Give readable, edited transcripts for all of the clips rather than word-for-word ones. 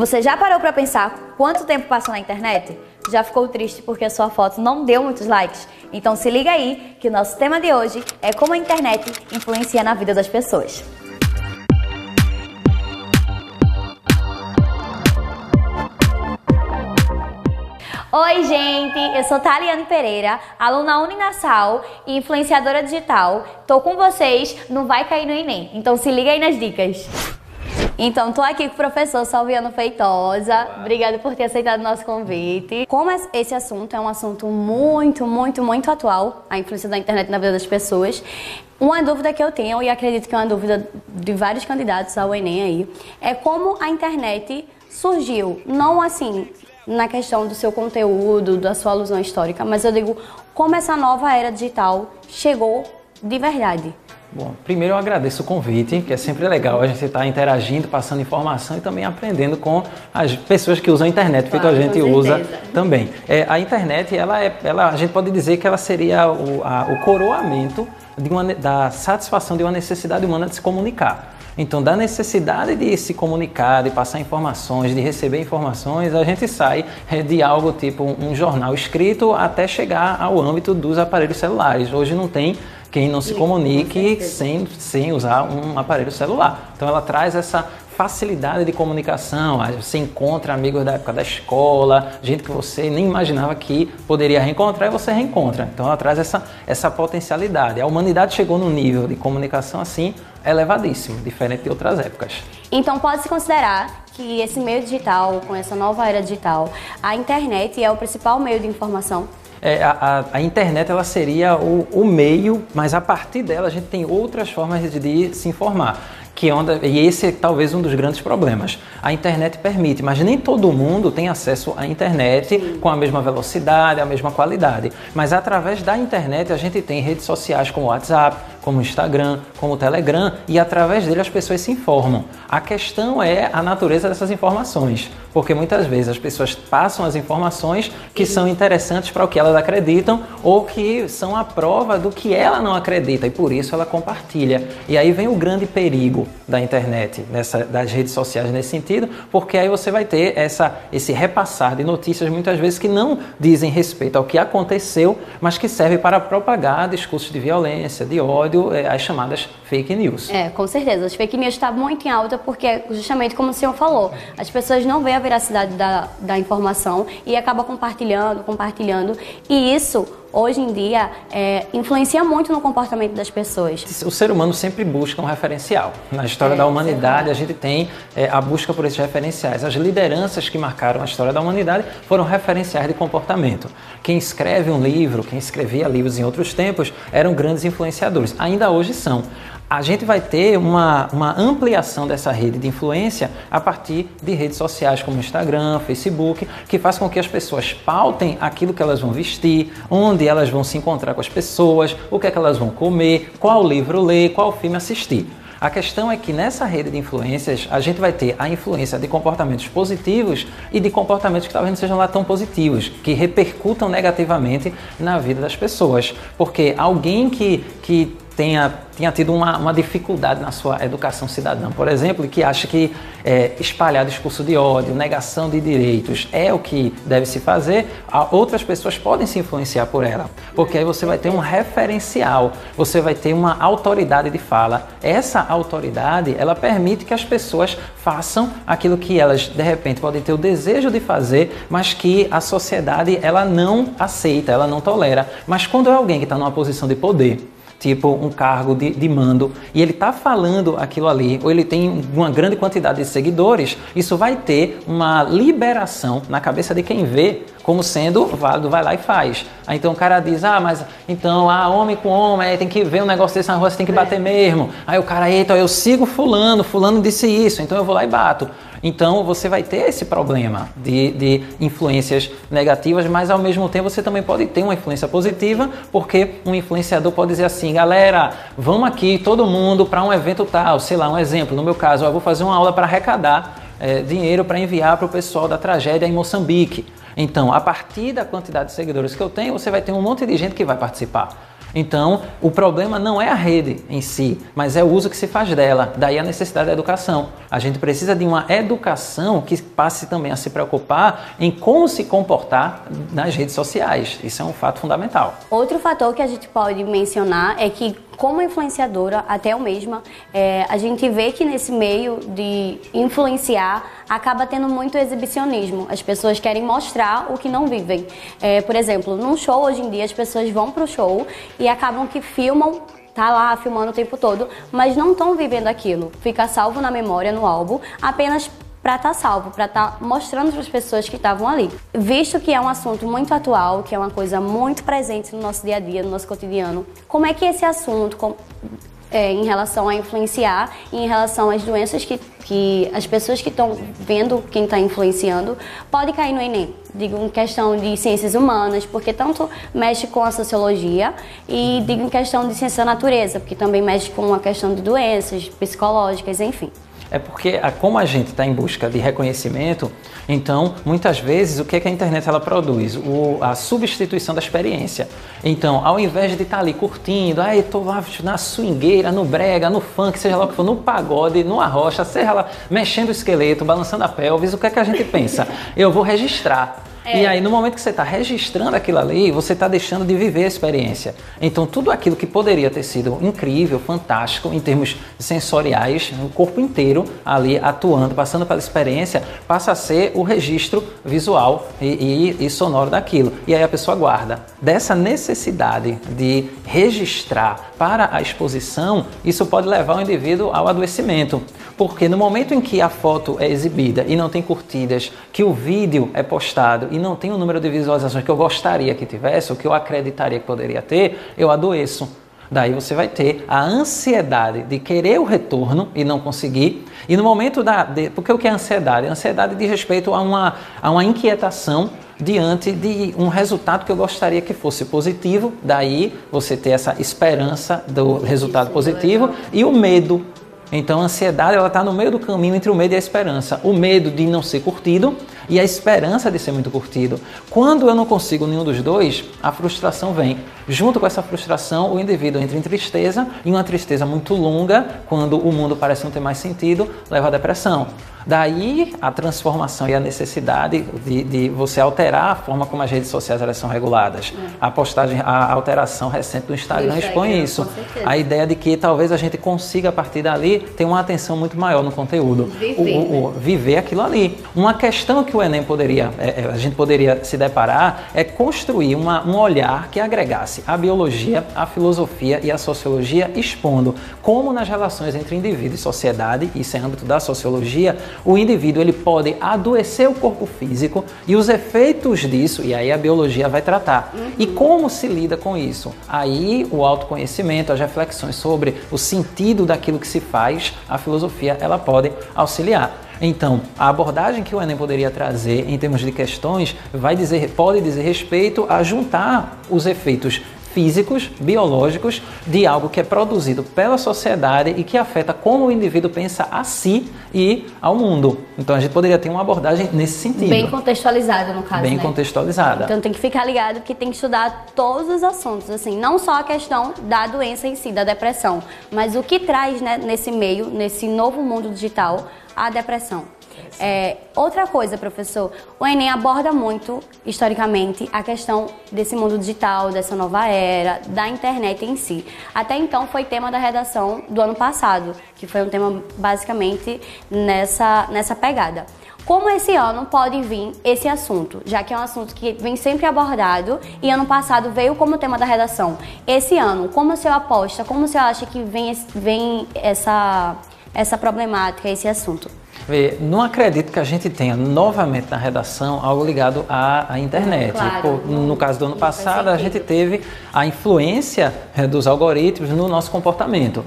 Você já parou para pensar quanto tempo passou na internet? Já ficou triste porque a sua foto não deu muitos likes? Então se liga aí que o nosso tema de hoje é como a internet influencia na vida das pessoas. Oi gente, eu sou Thaliane Pereira, aluna Uninasal e influenciadora digital. Tô com vocês no Vai Cair no Enem, então se liga aí nas dicas. Então, tô aqui com o professor Salviano Feitosa. Obrigada por ter aceitado o nosso convite. Como esse assunto é um assunto muito atual, a influência da internet na vida das pessoas, uma dúvida que eu tenho, e acredito que é uma dúvida de vários candidatos ao Enem aí, é como a internet surgiu, não assim na questão do seu conteúdo, da sua alusão histórica, mas eu digo como essa nova era digital chegou de verdade. Bom, primeiro eu agradeço o convite, que é sempre legal a gente estar interagindo, passando informação e também aprendendo com as pessoas que usam a internet, feito a gente usa também. A internet, a gente pode dizer que ela seria o coroamento da satisfação de uma necessidade humana de se comunicar. Então, da necessidade de se comunicar, de passar informações, de receber informações, a gente sai de algo tipo um jornal escrito até chegar ao âmbito dos aparelhos celulares. Hoje não tem quem não se comunique sem usar um aparelho celular. Então ela traz essa facilidade de comunicação, você encontra amigos da época da escola, gente que você nem imaginava que poderia reencontrar e você reencontra. Então ela traz essa potencialidade. A humanidade chegou num nível de comunicação assim elevadíssimo, diferente de outras épocas. Então pode-se considerar que esse meio digital, com essa nova era digital, a internet é o principal meio de informação? A internet ela seria o meio, mas a partir dela a gente tem outras formas de se informar. E esse é talvez um dos grandes problemas. A internet permite, mas nem todo mundo tem acesso à internet com a mesma velocidade, a mesma qualidade. Mas através da internet a gente tem redes sociais como o WhatsApp, como o Instagram, como o Telegram, e através dele as pessoas se informam. A questão é a natureza dessas informações, porque muitas vezes as pessoas passam as informações que são interessantes para o que elas acreditam ou que são a prova do que ela não acredita e por isso ela compartilha. E aí vem o grande perigo da internet, das redes sociais nesse sentido, porque aí você vai ter esse repassar de notícias muitas vezes que não dizem respeito ao que aconteceu, mas que servem para propagar discursos de violência, de ódio, as chamadas fake news. Com certeza. As fake news estão muito em alta porque, justamente como o senhor falou, as pessoas não veem a veracidade da informação e acabam compartilhando, e isso hoje em dia influencia muito no comportamento das pessoas. O ser humano sempre busca um referencial. Na história da humanidade a gente tem a busca por esses referenciais. As lideranças que marcaram a história da humanidade foram referenciais de comportamento. Quem escreve um livro, quem escrevia livros em outros tempos, eram grandes influenciadores. Ainda hoje são. A gente vai ter uma ampliação dessa rede de influência a partir de redes sociais como Instagram, Facebook, que faz com que as pessoas pautem aquilo que elas vão vestir, onde elas vão se encontrar com as pessoas, o que é que elas vão comer, qual livro ler, qual filme assistir. A questão é que nessa rede de influências a gente vai ter a influência de comportamentos positivos e de comportamentos que talvez não sejam lá tão positivos, que repercutam negativamente na vida das pessoas. Porque alguém que tenha tido uma dificuldade na sua educação cidadã, por exemplo, e que acha que espalhar discurso de ódio, negação de direitos é o que deve se fazer, outras pessoas podem se influenciar por ela, porque aí você vai ter um referencial, você vai ter uma autoridade de fala. Essa autoridade, ela permite que as pessoas façam aquilo que elas, de repente, podem ter o desejo de fazer, mas que a sociedade ela não aceita, ela não tolera. Mas quando é alguém que está numa posição de poder, tipo um cargo de mando, e ele está falando aquilo ali, ou ele tem uma grande quantidade de seguidores, isso vai ter uma liberação na cabeça de quem vê como sendo válido, vai lá e faz. Aí então o cara diz, mas então, homem com homem, tem que ver um negócio desse na rua, você tem que bater mesmo. Aí o cara, eita, eu sigo fulano disse isso, então eu vou lá e bato. Então você vai ter esse problema de influências negativas, mas ao mesmo tempo você também pode ter uma influência positiva, porque um influenciador pode dizer assim, galera, vamos aqui todo mundo para um evento tal, sei lá, um exemplo, no meu caso, eu vou fazer uma aula para arrecadar dinheiro para enviar para o pessoal da tragédia em Moçambique. Então, a partir da quantidade de seguidores que eu tenho, você vai ter um monte de gente que vai participar. Então, o problema não é a rede em si, mas é o uso que se faz dela. Daí a necessidade da educação. A gente precisa de uma educação que passe também a se preocupar em como se comportar nas redes sociais. Isso é um fato fundamental. Outro fator que a gente pode mencionar é que, como influenciadora, até eu mesma, a gente vê que nesse meio de influenciar acaba tendo muito exibicionismo. As pessoas querem mostrar o que não vivem. Por exemplo, num show hoje em dia as pessoas vão pro show e acabam que filmam, tá lá filmando o tempo todo, mas não estão vivendo aquilo. Fica salvo na memória, no álbum, apenas para estar salvo, para estar mostrando para as pessoas que estavam ali. Visto que é um assunto muito atual, que é uma coisa muito presente no nosso dia a dia, no nosso cotidiano, como é que esse assunto, em relação a influenciar e em relação às doenças que as pessoas que estão vendo quem está influenciando pode cair no Enem? Digo em questão de ciências humanas, porque tanto mexe com a sociologia, e digo em questão de ciência da natureza, porque também mexe com a questão de doenças psicológicas, enfim. É porque, como a gente está em busca de reconhecimento, então, muitas vezes, o que é que a internet ela produz? A substituição da experiência. Então, ao invés de estar ali curtindo, estou lá na swingueira, no brega, no funk, seja lá o que for, no pagode, no arrocha, seja lá mexendo o esqueleto, balançando a pelvis, o que é que a gente pensa? Eu vou registrar. E aí, no momento que você está registrando aquilo ali, você está deixando de viver a experiência. Então, tudo aquilo que poderia ter sido incrível, fantástico, em termos sensoriais, o corpo inteiro ali atuando, passando pela experiência, passa a ser o registro visual e sonoro daquilo. E aí a pessoa guarda. Dessa necessidade de registrar para a exposição, isso pode levar o indivíduo ao adoecimento. Porque no momento em que a foto é exibida e não tem curtidas, que o vídeo é postado e não tem o número de visualizações que eu gostaria que tivesse, ou que eu acreditaria que poderia ter, eu adoeço. Daí você vai ter a ansiedade de querer o retorno e não conseguir. E no momento porque o que é ansiedade? A ansiedade diz respeito a uma inquietação diante de um resultado que eu gostaria que fosse positivo. Daí você ter essa esperança do resultado positivo e o medo. Então a ansiedade está no meio do caminho entre o medo e a esperança. O medo de não ser curtido e a esperança de ser muito curtido. Quando eu não consigo nenhum dos dois, a frustração vem. Junto com essa frustração, o indivíduo entra em tristeza, e uma tristeza muito longa, quando o mundo parece não ter mais sentido, leva à depressão. Daí a transformação e a necessidade de você alterar a forma como as redes sociais elas são reguladas. A alteração recente do Instagram expõe isso. A ideia de que talvez a gente consiga, a partir dali, ter uma atenção muito maior no conteúdo. Viver aquilo ali. Uma questão que o Enem a gente poderia se deparar é construir um olhar que agregasse a biologia, a filosofia e a sociologia, expondo como nas relações entre indivíduo e sociedade, isso é âmbito da sociologia, o indivíduo ele pode adoecer o corpo físico e os efeitos disso, e aí a biologia vai tratar. E como se lida com isso? Aí o autoconhecimento, as reflexões sobre o sentido daquilo que se faz, a filosofia ela pode auxiliar. Então, a abordagem que o Enem poderia trazer em termos de questões pode dizer respeito a juntar os efeitos físicos, biológicos, de algo que é produzido pela sociedade e que afeta como o indivíduo pensa a si e ao mundo. Então a gente poderia ter uma abordagem nesse sentido. Bem contextualizada, no caso, Bem contextualizada. Então tem que ficar ligado que tem que estudar todos os assuntos, assim, não só a questão da doença em si, da depressão, mas o que traz, né, nesse meio, nesse novo mundo digital, a depressão. Outra coisa, professor, o Enem aborda muito, historicamente, a questão desse mundo digital, dessa nova era, da internet em si. Até então foi tema da redação do ano passado, que foi um tema basicamente nessa pegada. Como esse ano pode vir esse assunto, já que é um assunto que vem sempre abordado e ano passado veio como tema da redação. Esse ano, como o senhor aposta, como o senhor acha que vem essa problemática, esse assunto? Não acredito que a gente tenha novamente na redação algo ligado à internet. Claro. No caso do ano passado, a gente teve a influência dos algoritmos no nosso comportamento.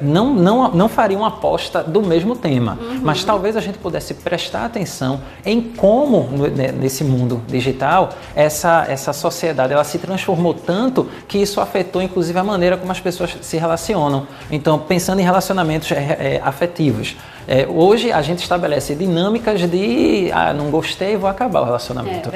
Não faria uma aposta do mesmo tema, mas talvez a gente pudesse prestar atenção em como, nesse mundo digital, essa sociedade ela se transformou tanto que isso afetou, inclusive, a maneira como as pessoas se relacionam. Então, pensando em relacionamentos afetivos. Hoje a gente estabelece dinâmicas de não gostei, vou acabar o relacionamento.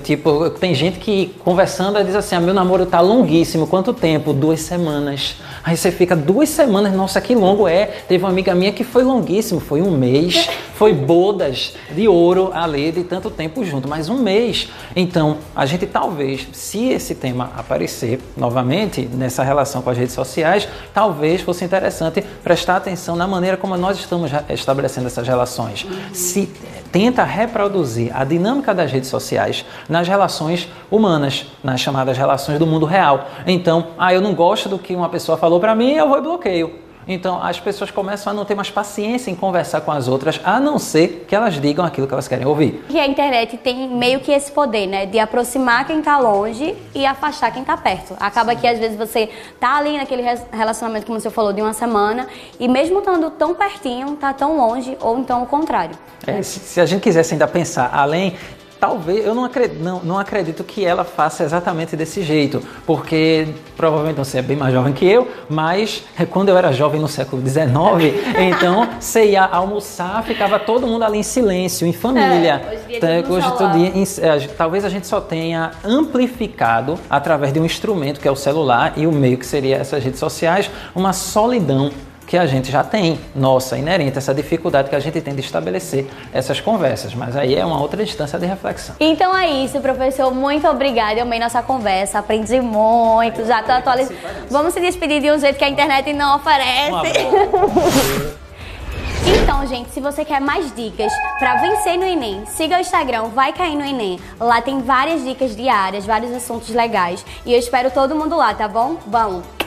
Tipo, tem gente que conversando diz assim, meu namoro tá longuíssimo, quanto tempo? 2 semanas. Aí você fica 2 semanas, nossa, que longo é. Teve uma amiga minha que foi longuíssimo, foi 1 mês, foi bodas de ouro ali, de tanto tempo junto, mas 1 mês. Então, a gente talvez, se esse tema aparecer novamente nessa relação com as redes sociais, talvez fosse interessante prestar atenção na maneira como nós estamos estabelecendo essas relações. Se tenta reproduzir a dinâmica das redes sociais nas relações humanas, nas chamadas relações do mundo real. Então, eu não gosto do que uma pessoa falou para mim, eu vou e bloqueio. Então, as pessoas começam a não ter mais paciência em conversar com as outras, a não ser que elas digam aquilo que elas querem ouvir. E a internet tem meio que esse poder, né? De aproximar quem tá longe e afastar quem tá perto. Acaba que, às vezes, você tá ali naquele relacionamento, como você falou, de 1 semana, e mesmo estando tão pertinho, tá tão longe, ou então o contrário. Se a gente quisesse ainda pensar além... Talvez, eu não acredito que ela faça exatamente desse jeito, porque provavelmente você é bem mais jovem que eu, mas quando eu era jovem no século XIX, então você ia almoçar, ficava todo mundo ali em silêncio, em família. Talvez a gente só tenha amplificado através de um instrumento que é o celular e o meio que seria essas redes sociais, uma solidão que a gente já tem, nossa, inerente, essa dificuldade que a gente tem de estabelecer essas conversas, mas aí é uma outra instância de reflexão. Então é isso, professor, muito obrigada, eu amei nossa conversa, aprendi muito, já tô atualizando. Vamos se despedir de um jeito que a internet não oferece. Então, gente, se você quer mais dicas para vencer no Enem, siga o Instagram, Vai Cair no Enem. Lá tem várias dicas diárias, vários assuntos legais. E eu espero todo mundo lá, tá bom? Vamos!